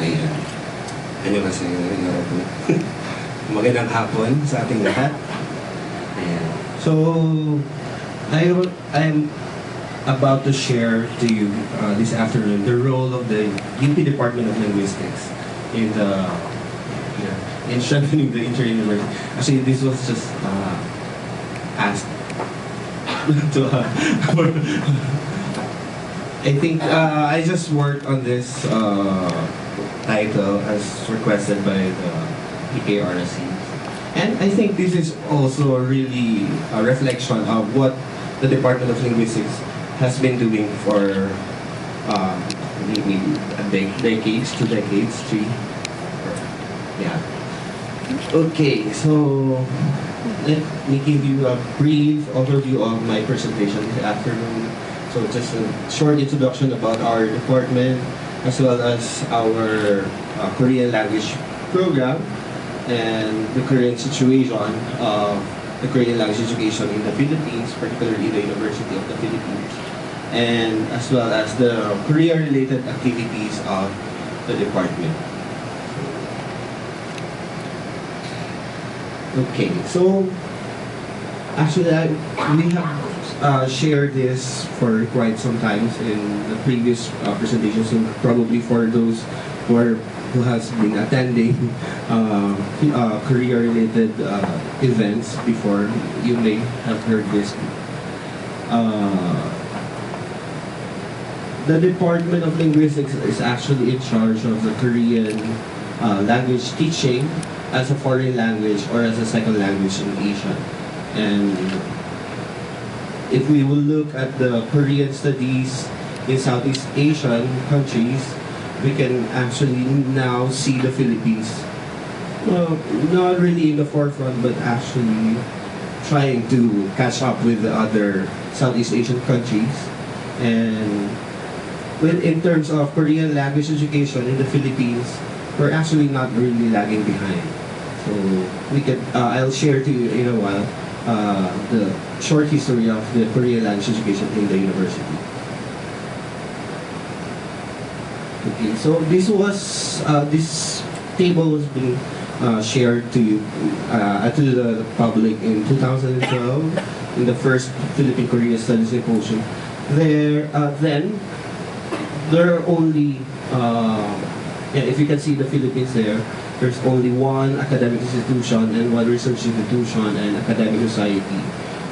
Ayan. Annyeonghaseyo, yarabu. Magandang hapon sa ating lahat. Ayan. So, I'm about to share to you this afternoon the role of the UP Department of Linguistics in strengthening the Intra-University. Actually, this was just asked to I think I just worked on this title as requested by the PKRC. And I think this is also really a reflection of what the Department of Linguistics has been doing for maybe decades, 2 decades, 3. Yeah. Okay, so let me give you a brief overview of my presentation this afternoon. So just a short introduction about our department, as well as our Korean language program and the current situation of the Korean language education in the Philippines, particularly the University of the Philippines, and as well as the Korea-related activities of the department. Okay, so actually we have shared this for quite some time in the previous presentations, so probably for those who has been attending Korea-related events before, you may have heard this. The Department of Linguistics is actually in charge of the Korean language teaching as a foreign language or as a second language in Asia. And if we will look at the Korean studies in Southeast Asian countries, we can actually now see the Philippines, well, not really in the forefront, but actually trying to catch up with the other Southeast Asian countries. And in terms of Korean language education in the Philippines, we're actually not really lagging behind. So I'll share to you in a while the short history of the Korean language education in the university. Okay, so this table was being shared to the public in 2012 in the first Philippine Korea Studies Symposium. There are only if you can see the Philippines there's only one academic institution and one research institution and academic society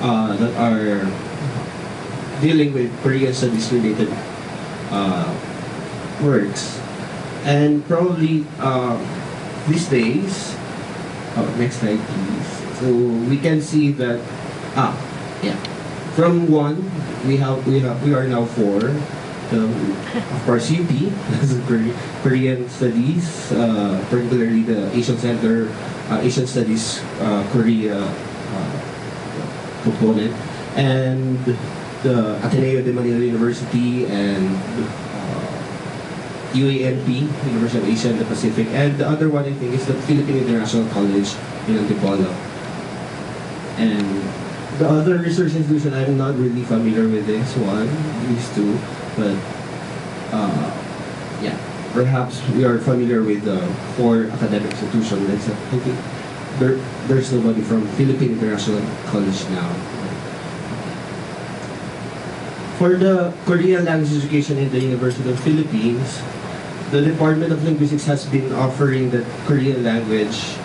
that are dealing with Korean studies related works. And probably these days, next slide please. So we can see that from one we are now 4. Of course, UP, that's Korean Studies, particularly the Asian Center, Asian Studies Korea component, and the Ateneo de Manila University and UANP, University of Asia and the Pacific, and the other one I think is the Philippine International College in Antipolo. And the other research institution, I'm not really familiar with this one, these two. But perhaps we are familiar with the 4 academic institutions. I think there's nobody from Philippine International College now. For the Korean language education in the University of the Philippines, the Department of Linguistics has been offering the Korean language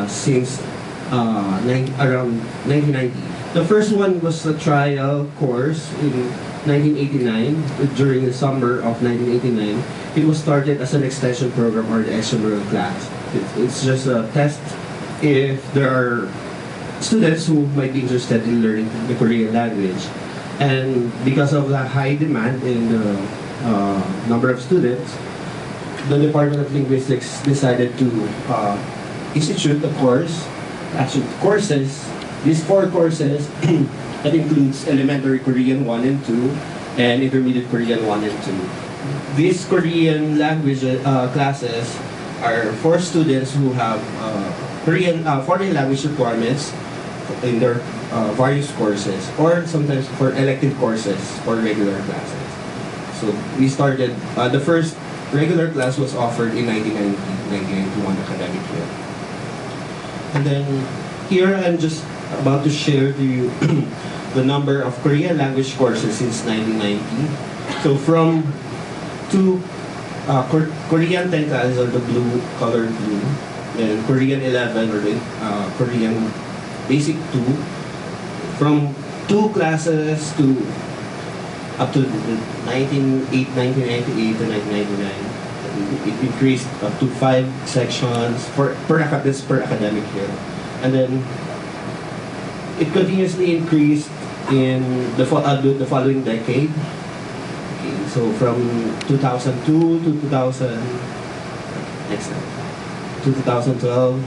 since around 1990. The first one was a trial course in 1989, during the summer of 1989. It was started as an extension program or the extramural class. It's just a test if there are students who might be interested in learning the Korean language. And because of the high demand in the number of students, the Department of Linguistics decided to institute a course, actually courses, these 4 courses that includes elementary Korean 1 and 2 and intermediate Korean 1 and 2. These Korean language classes are for students who have Korean foreign language requirements in their various courses, or sometimes for elective courses or regular classes. So we started the first regular class was offered in 1991 academic year. And then here I'm just about to share to you the number of Korean language courses since 1990. So from two Korean 10 classes, or the blue, colored blue, and Korean 11, or the Korean basic 2, from 2 classes to up to 1998 to 1999. It increased up to 5 sections per academic year. And then it continuously increased in the following decade. Okay, so from 2002 to 2012.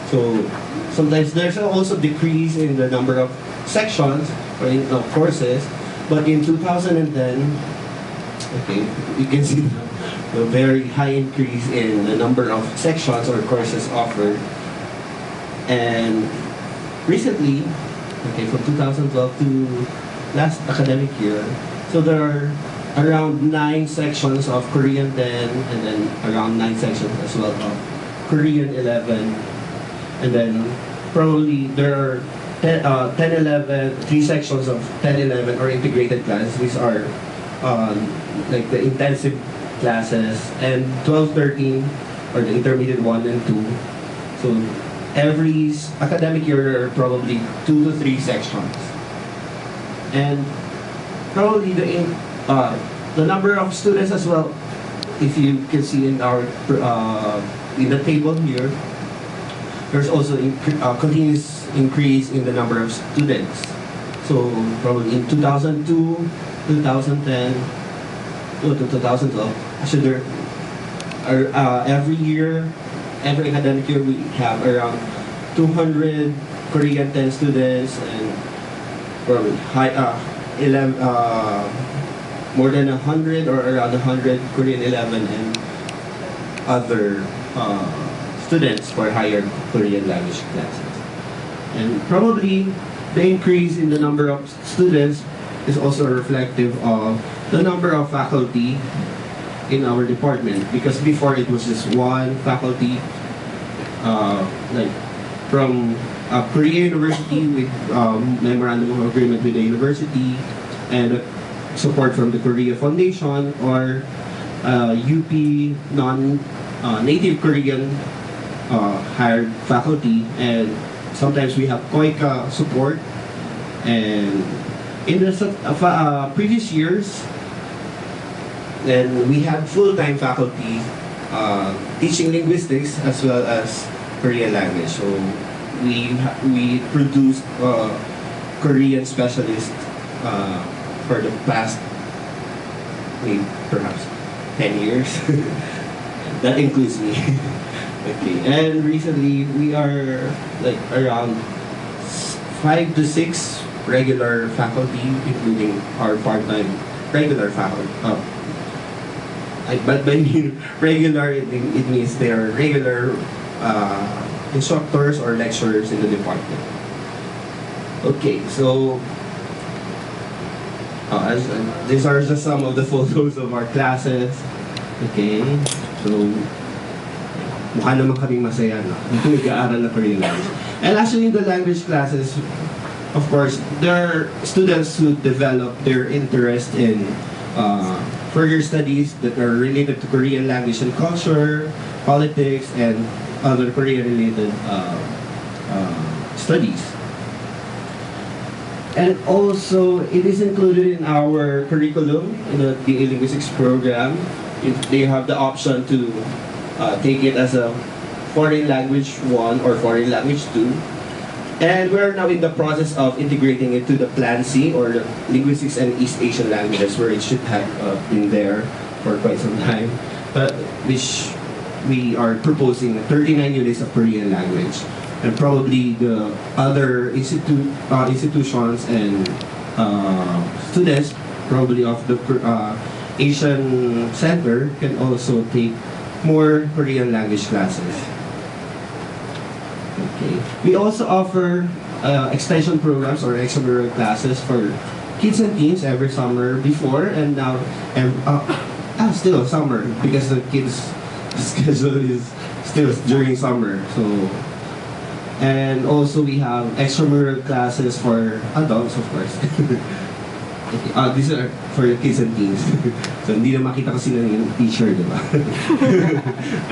So sometimes there's also decrease in the number of sections or courses, but in 2010, okay, you can see a very high increase in the number of sections or courses offered. And recently, okay, from 2012 to last academic year, so there are around 9 sections of Korean 10, and then around 9 sections as well of Korean 11. And then probably there are 3 sections of 10-11 or integrated classes. These are like the intensive classes, and 12-13 or the intermediate 1 and 2. So every academic year there are probably 2 to 3 sections. And probably the number of students as well, if you can see in our in the table here, there's also continuous increase in the number of students. So probably in 2002, 2010, to 2012, so there are every year, every academic year, we have around 200 Korean 10 students, and probably more than 100 or around 100 Korean 11 and other students for higher Korean language classes. And probably the increase in the number of students is also reflective of the number of faculty in our department, because before it was just one faculty, like from Korea University with memorandum of agreement with the university and support from the Korea Foundation, or UP non-native Korean hired faculty, and sometimes we have COICA support. And in the previous years, then we had full-time faculty teaching linguistics as well as Korean language. So we produced Korean specialists for the past, perhaps 10 years. That includes me. Okay, and recently we are like around 5 to 6 regular faculty, including our part-time regular faculty. But by regular, it means they are regular instructors or lecturers in the department. Okay, so these are just some of the photos of our classes. Okay, so mukha naman kaming masaya, no? Nag-aaral na Korean language. And actually in the language classes, of course, there are students who develop their interest in further studies that are related to Korean language and culture, politics, and other Korean-related studies. And also, it is included in our curriculum, in the BA Linguistics program. They have the option to take it as a foreign language 1 or foreign language 2. And we're now in the process of integrating it to the Plan C, or the Linguistics and East Asian Languages, where it should have been there for quite some time, but which we are proposing 39 units of Korean language. And probably the other institutions and students, probably of the Asian Center, can also take more Korean language classes. Okay. We also offer extension programs or extramural classes for kids and teens every summer before and now. Still summer, because the kids' schedule is still during summer. So, and also we have extramural classes for adults, of course. These are for the kids and teens. So, hindi na makita kasi ng yung teacher, di ba?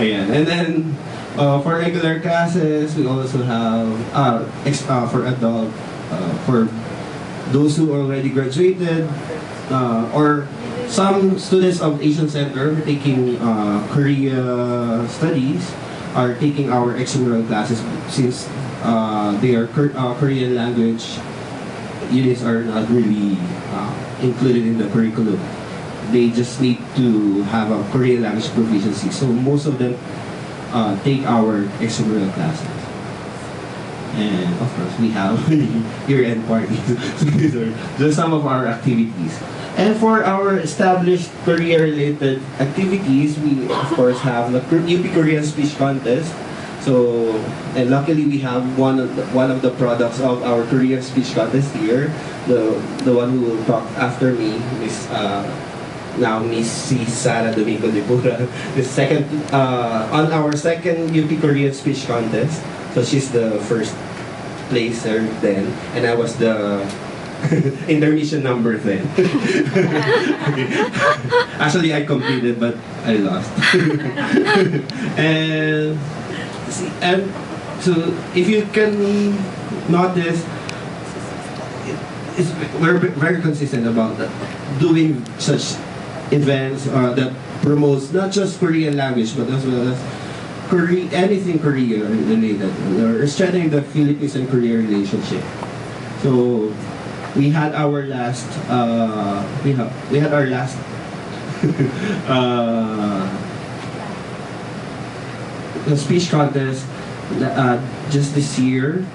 Ayan. And then, for regular classes, we also have, for adult, for those who already graduated, or some students of Asian Center taking Korea studies are taking our extramural classes since they are Korean language units are not really included in the curriculum. They just need to have a Korean language proficiency. So most of them take our extramural classes. And of course, we have year-end parties. So these are just some of our activities. And for our established career-related activities, we of course have the UP Korean Speech Contest. So, and luckily we have one of the products of our Korean Speech Contest here. The one who will talk after me, Miss Sarah Domingo de Pura, the second on our second UP Korean Speech Contest. So she's the first placer then, and I was the intermission number then. Actually, I competed, but I lost. and so, if you can notice, we're very consistent about that, doing such events that promotes not just Korean language, but as well as anything Korea related, or strengthening the Philippines and Korea relationship. So we had our last we had our last speech contest just this year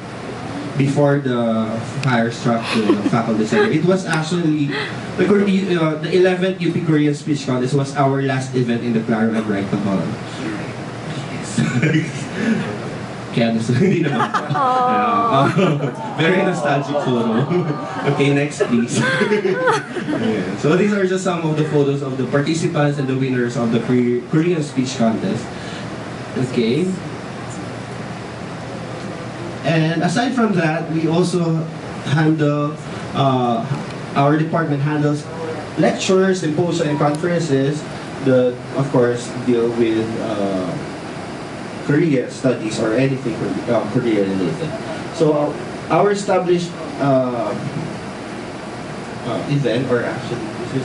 before the fire struck the faculty center. It was actually the 11th UP Korean Speech Contest was our last event in the Claro and Hall. Kaya hindi naman. Very nostalgic photo. Okay, next please. So these are just some of the photos of the participants and the winners of the Korean Speech Contest. Okay. And aside from that, we also handle, our department handles lectures, symposia, and conferences that, of course, deal with Korea studies or anything Korea related. So our established event, or actually this is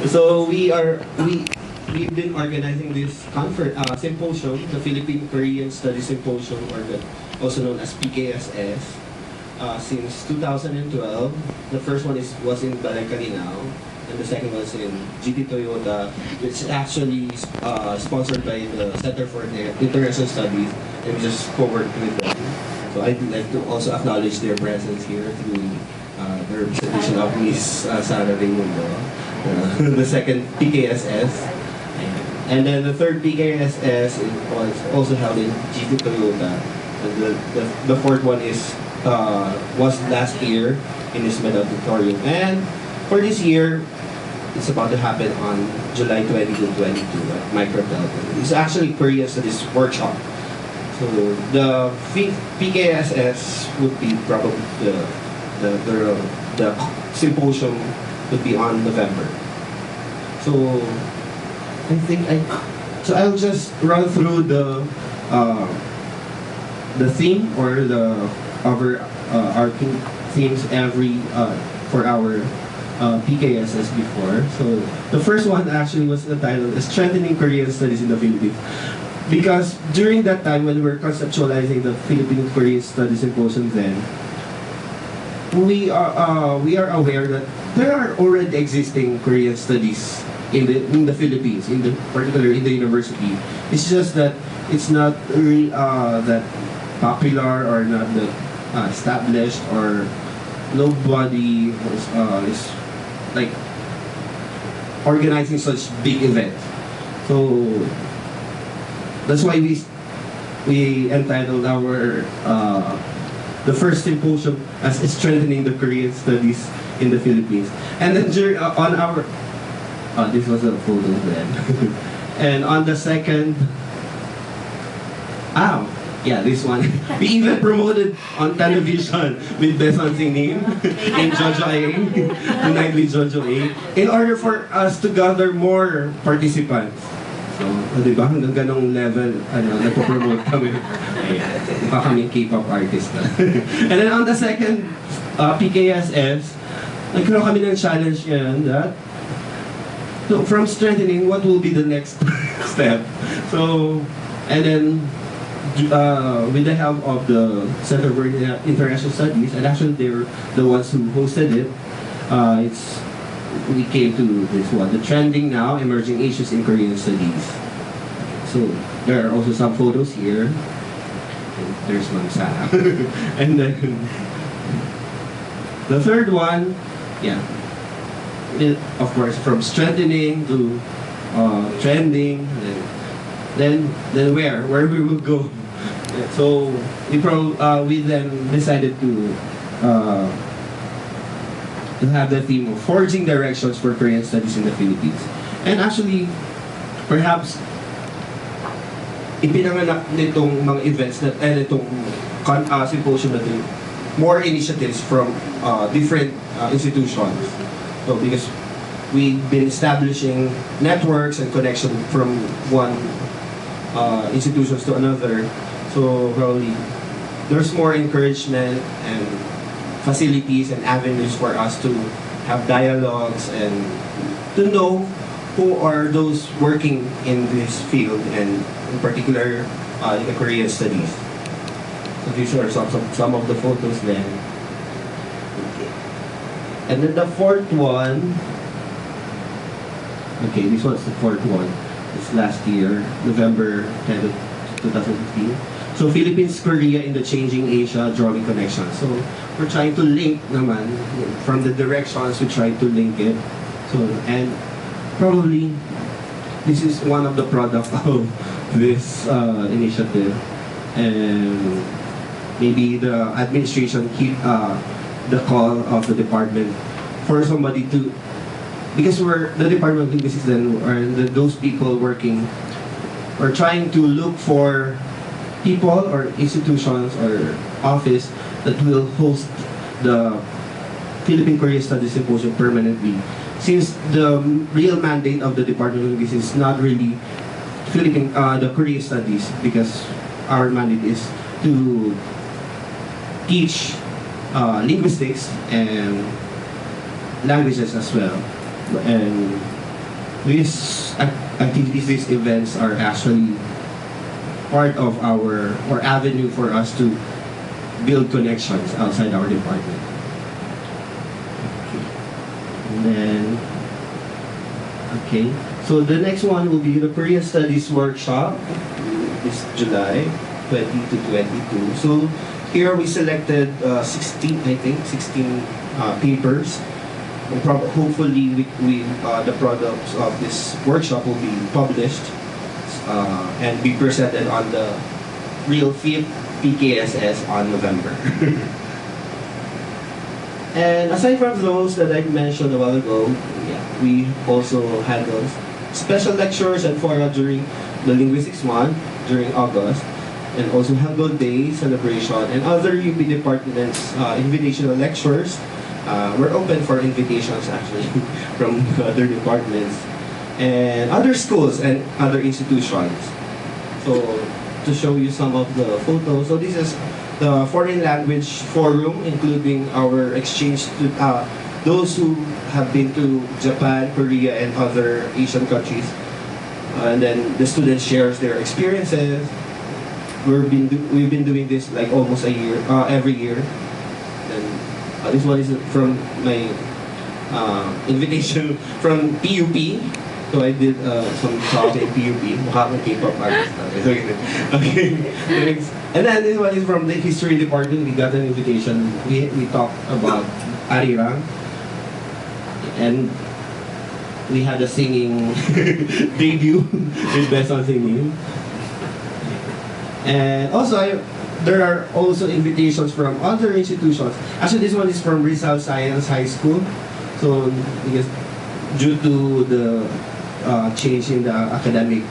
so we've been organizing this symposium, the Philippine Korean Studies Symposium, or also known as PKSS, since 2012. The first one was in Balay-Calinaw, and the second was in GT Toyota, which is actually sponsored by the Center for International Studies, and we just co-worked with them. So I'd like to also acknowledge their presence here through the representation of Miss Sarah Raimundo, the second PKSS. And then the third PKSS was also held in GT Toyota. And the fourth one was last year in this auditorium. And for this year, it's about to happen on July 20 to 22 at Microtel. It's actually Korean Studies workshop. So the PKSS would be probably the symposium would be on November. So I'll just run through the theme, or the overarching themes for our PKSS before. So the first one actually was entitled Strengthening Korean Studies in the Philippines. Because during that time when we were conceptualizing the Philippine Korean Studies Symposium then, we are aware that there are already existing Korean studies in the Philippines, particularly in the university. It's just that it's not really that popular, or not that established, or nobody is like organizing such big events. So that's why we entitled our the first symposium as strengthening the Korean studies in the Philippines. And then on our, this was a photo then. And on the second, yeah, this one. We even promoted on television with Besan Singing in Jojo A, Tonight with Jojo A, in order for us to gather more participants. So, di ba, hanggang ganong level, nagpo-promote kami. Mukha kami K-pop artist na. And then on the second PKSS, nagkaroon kami ng challenge yan that, so from strengthening, what will be the next step? So, and then, with the help of the Center for International Studies, and actually they were the ones who hosted it, we came to this one, the trending now, emerging issues in Korean studies. So there are also some photos here. And there's Ma'am Sarah. And then the third one, yeah, of course, from strengthening to trending, then where we will go. So we then decided to have the theme of forging directions for Korean studies in the Philippines. And actually, perhaps ipinanganak nitong mga events nitong symposium na ito, more initiatives from different institutions. So because we've been establishing networks and connection from one institutions to another, so probably there's more encouragement and facilities and avenues for us to have dialogues and to know who are those working in this field, and in particular in the Korean studies. So these are some of the photos then. Okay. And then the fourth one, okay, this was the fourth one. It's last year, November 10th, 2015. So Philippines, Korea in the changing Asia, drawing connections. So we're trying to link naman, from the directions we try to link it. So, and probably this is one of the products of this initiative. And maybe the administration keep the call of the department for somebody to, because we're the Department of Linguistics then, or those people working, or trying to look for people or institutions or office that will host the Philippine Korean Studies Symposium permanently. Since the real mandate of the Department of Linguistics is not really the Korean studies, because our mandate is to teach linguistics and languages as well. And these activities, these events are actually part of our, or avenue for us to build connections outside our department. Okay. And then, okay, so the next one will be the Korean Studies Workshop this July 20 to 22. So here we selected 16, I think, 16 papers. And hopefully the products of this workshop will be published and be presented on the real 5th PKSS on November. And aside from those that I mentioned a while ago, yeah, we also had those special lectures and fora during the Linguistics Month during August, and also Hangul Day celebration and other UP departments invitational lectures. We're open for invitations actually from other departments and other schools and other institutions. So to show you some of the photos, so this is the foreign language forum, including our exchange to those who have been to Japan, Korea, and other Asian countries. And then the students shares their experiences. We've been doing this like almost a year, every year. And this one is from my invitation from PUP. So I did some talk in PUP. Mukha akong K-pop artist. Okay, thanks. And then this one is from the history department. We got an invitation. We talked about Arirang. And we had a singing debut with Best on Singing. And also, there are also invitations from other institutions. Actually, this one is from Rizal Science High School. So, because due to the change in the academic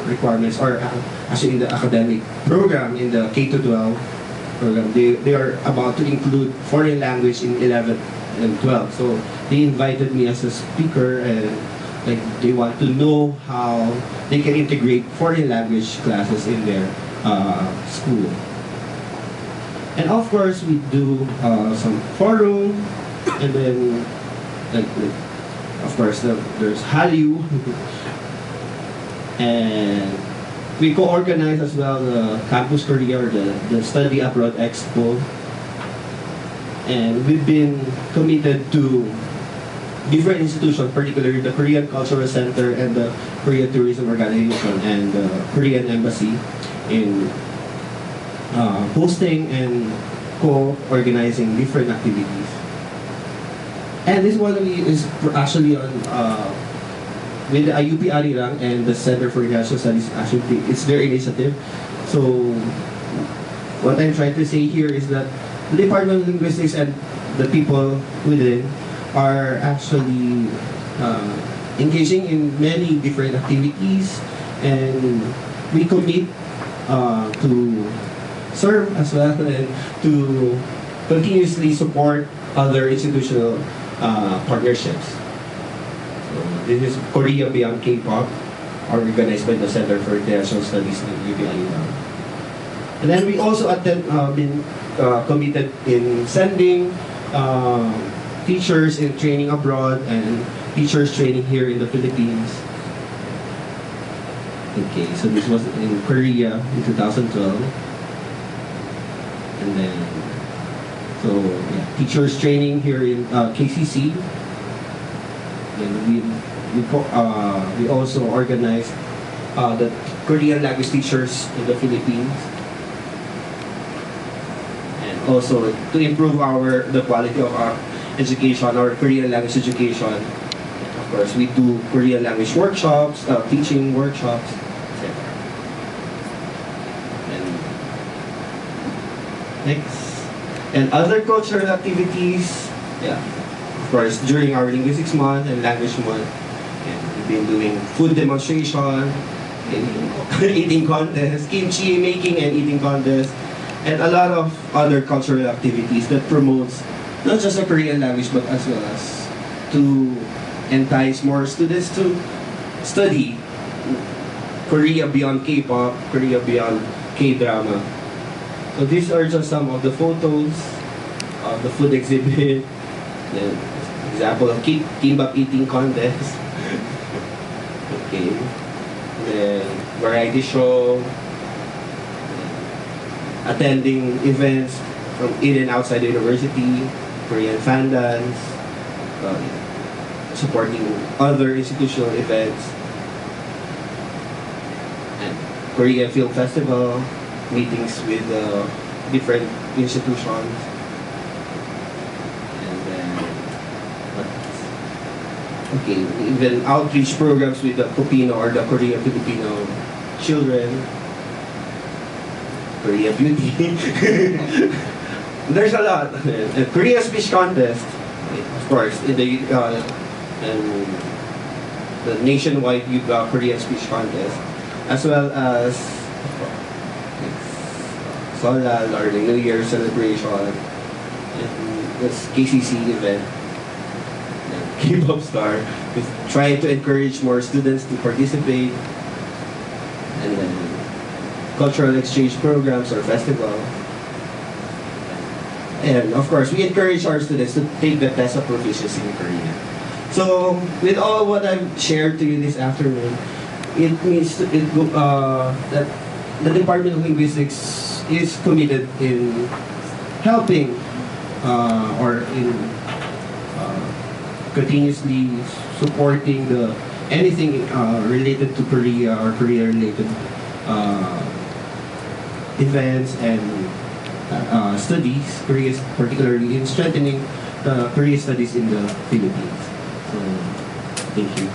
requirements, or actually in the academic program in the K-12 program, they are about to include foreign language in 11 and 12. So they invited me as a speaker, and like they want to know how they can integrate foreign language classes in their school. And of course, we do some forum, and then like of course there's Hallyu, and we co-organize as well the Campus Korea, or the Study Abroad Expo. And we've been committed to different institutions, particularly the Korean Cultural Center and the Korean Tourism Organization and the Korean Embassy, in hosting and co-organizing different activities. And this one is actually on with the IUP Arirang and the Center for International Studies. Actually, it's their initiative. So what I'm trying to say here is that the Department of Linguistics and the people within are actually engaging in many different activities, and we commit to serve as well, and to continuously support other institutional partnerships. So this is Korea Beyond K-pop, organized by the Center for International Studies in UPI. And then we also been committed in sending teachers in training abroad and teachers training here in the Philippines. Okay, so this was in Korea in 2012. And then, so yeah, teachers training here in KCC. And we also organized the Korean language teachers in the Philippines. And also to improve the quality of our education, our Korean language education. And of course, we do Korean language workshops, teaching workshops, etc. And next. And other cultural activities, yeah. Of course, during our Linguistics Month and Language Month, and we've been doing food demonstration, eating contests, kimchi making and eating contests, and a lot of other cultural activities that promotes not just the Korean language, but as well as to entice more students to study Korea beyond K-pop, Korea beyond K-drama. So these are just some of the photos of the food exhibit. The example of kimbap eating contest. Okay. Then variety show. Attending events from in and outside the university. Korean fan dance. Supporting other institutional events. And Korean Film Festival. Meetings with different institutions. Okay, even outreach programs with the Kopino, or the Korean Filipino children, Korea Beauty. There's a lot. Korea speech contest, of course, in and the nationwide Korean speech contest, as well as Solal, or the New Year celebration, and this KCC event. K-pop star, with trying to encourage more students to participate, and then cultural exchange programs or festival. And of course, we encourage our students to take the test of proficiency in Korean. So, with all what I've shared to you this afternoon, it means that the Department of Linguistics is committed in helping or in continuously supporting anything related to Korea or Korea-related events and studies, Korea, particularly in strengthening the Korea studies in the Philippines. So, thank you.